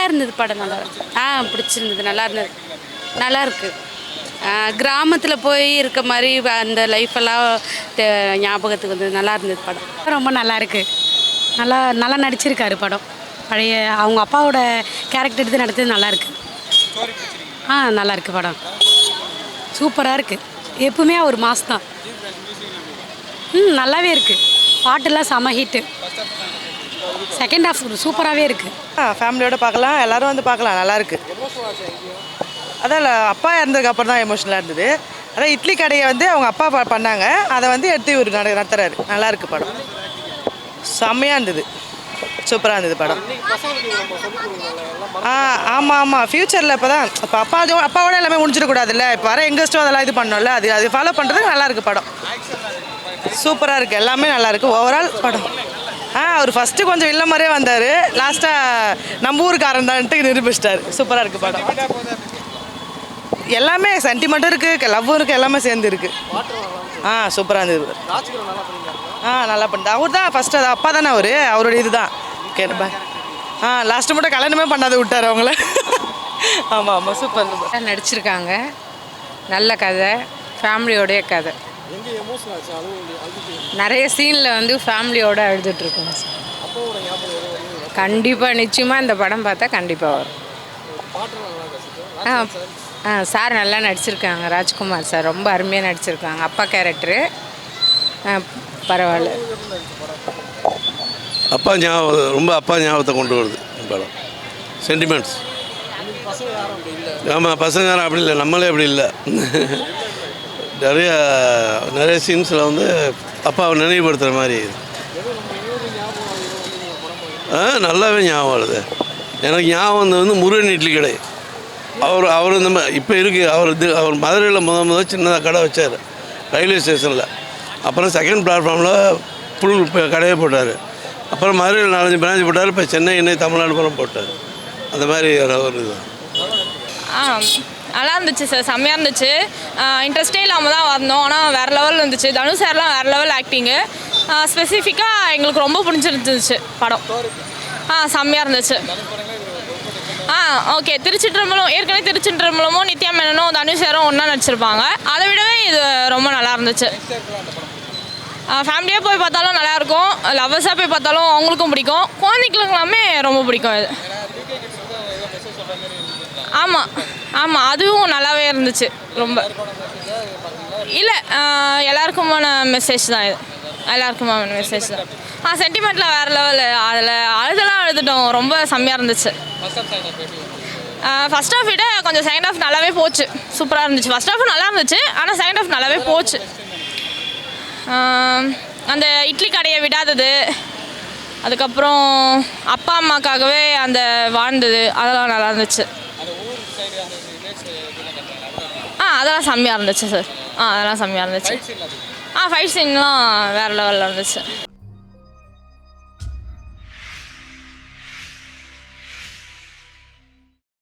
இருந்தது படம், நல்லா பிடிச்சிருந்தது, நல்லா இருந்தது, நல்லா இருக்குது. கிராமத்தில் போய் இருக்க மாதிரி அந்த லைஃப்பெல்லாம் ஞாபகத்துக்கு வந்தது, நல்லா இருந்தது படம். ரொம்ப நல்லா இருக்குது. நல்லா நல்லா நடிச்சிருக்காரு படம். பழைய அவங்க அப்பாவோட கேரக்டர் எடுத்து நடத்தது நல்லா இருக்குது. நல்லா இருக்குது படம், சூப்பராக இருக்குது. எப்பவுமே ஒரு மாஸ் தான். நல்லாவே இருக்குது. பாட்டெல்லாம் செம ஹிட்டு. செகண்ட் ஹாஃப் சூப்பராகவே இருக்குது. ஃபேமிலியோடு பார்க்கலாம், எல்லோரும் வந்து பார்க்கலாம், நல்லாயிருக்கு. அதான் அப்பா இறந்ததுக்கு அப்புறம் தான் எமோஷனலாக இருந்தது. அதான் இட்லி கடையை வந்து அவங்க அப்பா பண்ணாங்க, அதை வந்து எடுத்து இவர் நடத்துறாரு. நல்லாயிருக்கு படம், செம்மையாக இருந்தது, சூப்பராக இருந்தது படம். ஆமாம் ஃப்யூச்சரில் இப்போ தான் இப்போ அப்பாவோட எல்லாமே முடிஞ்சிடக்கூடாதுல்ல. இப்போ வர எங்கஸ்ட்டும் அதெல்லாம் இது பண்ணோம்ல, அது ஃபாலோ பண்ணுறதுக்கு நல்லாயிருக்கு படம். சூப்பராக இருக்குது, எல்லாமே நல்லாயிருக்கு ஓவரால் படம். அவர் ஃபஸ்ட்டு கொஞ்சம் இல்லை மாதிரியே வந்தார், லாஸ்ட்டாக நம்ம ஊருக்காரன் தான்ட்டு நிரூபிச்சிட்டார். சூப்பராக இருக்குது படம். எல்லாமே சென்டிமெண்ட்டும் இருக்குது, லவ்வும் இருக்குது, எல்லாமே சேர்ந்து இருக்குது. சூப்பராக இருந்தது. நல்லா பண்ணுது. அவர் தான் ஃபஸ்ட்டு, அது அப்பா தானே அவரோட இது தான் கேட்பேன். லாஸ்ட்டு மட்டும் கல்யாணமே பண்ணாத விட்டார் அவங்கள. ஆமாம் சூப்பர் நடிச்சிருக்காங்க. நல்ல கதை, ஃபேமிலியோடைய கதை. நிறைய சீனில் வந்து ஃபேமிலியோடு அழுதுட்ருக்கோங்க சார். கண்டிப்பாக நிச்சயமாக இந்த படம் பார்த்தா கண்டிப்பாக வரும். சார் நல்லா நடிச்சிருக்காங்க. ராஜ்குமார் சார் ரொம்ப அருமையாக நடிச்சிருக்காங்க. அப்பா கேரக்டரு பரவாயில்ல. அப்பா ஞாபகம், ரொம்ப அப்பா ஞாபகத்தை கொண்டு வருது படம். சென்டிமெண்ட்ஸ். ஆமாம், பசங்க அப்படி இல்லை, நம்மளே அப்படி இல்லை. நிறைய சீன்ஸில் வந்து அப்பாவை நினைவுபடுத்துகிற மாதிரி. நல்லாவே ஞாபகம் வருது எனக்கு. ஞாபகம் வந்து முருகன் இட்லி கடை. அவர் இந்த இப்போ இருக்குது. அவர் மதுரையில் முதல் சின்னதாக கடை வச்சார் ரயில்வே ஸ்டேஷனில். அப்புறம் செகண்ட் பிளாட்ஃபார்மில் புல் கடையை போட்டார். அப்புறம் மதுரையில் 4-5 பிரான்ச்சு போட்டார். இப்போ சென்னை தமிழ்நாடு புறம் போட்டார். அந்த மாதிரி ஒரு இது. நல்லா இருந்துச்சு சார், செம்மையாக இருந்துச்சு. இன்ட்ரெஸ்டே இல்லாமல் தான் வந்தோம், ஆனால் வேறு லெவலில் இருந்துச்சு. தனுஷ் சார்லாம் வேறு லெவல் ஆக்டிங்கு. ஸ்பெசிஃபிக்காக எங்களுக்கு ரொம்ப பிடிச்சிருந்துச்சு படம். செம்மையாக இருந்துச்சு. ஓகே. திருச்சிற்றம்பலம், ஏற்கனவே திருச்சிற்றம்பலமும் நித்யா மேனனும் தனுஷ் சாரும் ஒன்றா நடிச்சிருப்பாங்க. அதை விடவே இது ரொம்ப நல்லா இருந்துச்சு. ஃபேமிலியாக போய் பார்த்தாலும் நல்லாயிருக்கும், லவ்வர்ஸாக போய் பார்த்தாலும் அவங்களுக்கும் பிடிக்கும், குழந்தைங்களுக்கெல்லாமே ரொம்ப பிடிக்கும் இது. ஆமாம் அதுவும் நல்லாவே இருந்துச்சு ரொம்ப. இல்லை, எல்லாருக்குமான மெசேஜ் தான் இது. எல்லாருக்குமான மெசேஜ் தான். சென்டிமெண்ட்டில் வேறு லெவலு. அதில் அழுதுட்டோம், ரொம்ப செம்மையாக இருந்துச்சு. ஃபஸ்ட் ஹாஃப் விட கொஞ்சம் செகண்ட் ஹாஃப் நல்லாவே போச்சு, சூப்பராக இருந்துச்சு. ஃபஸ்ட் ஹாஃப் நல்லா இருந்துச்சு, ஆனால் செகண்ட் ஹாஃப் நல்லாவே போச்சு. அந்த இட்லி கடையை விடாதது, அதுக்கப்புறம் அப்பா அம்மாக்காகவே அந்த வாழ்ந்தது, அதெல்லாம் நல்லா இருந்துச்சு. அதெல்லாம் செம்மையாக இருந்துச்சு சார். அதெல்லாம் செம்மையாக இருந்துச்சு. ஃபைட் சீன்லாம் வேறு லெவலில் இருந்துச்சு.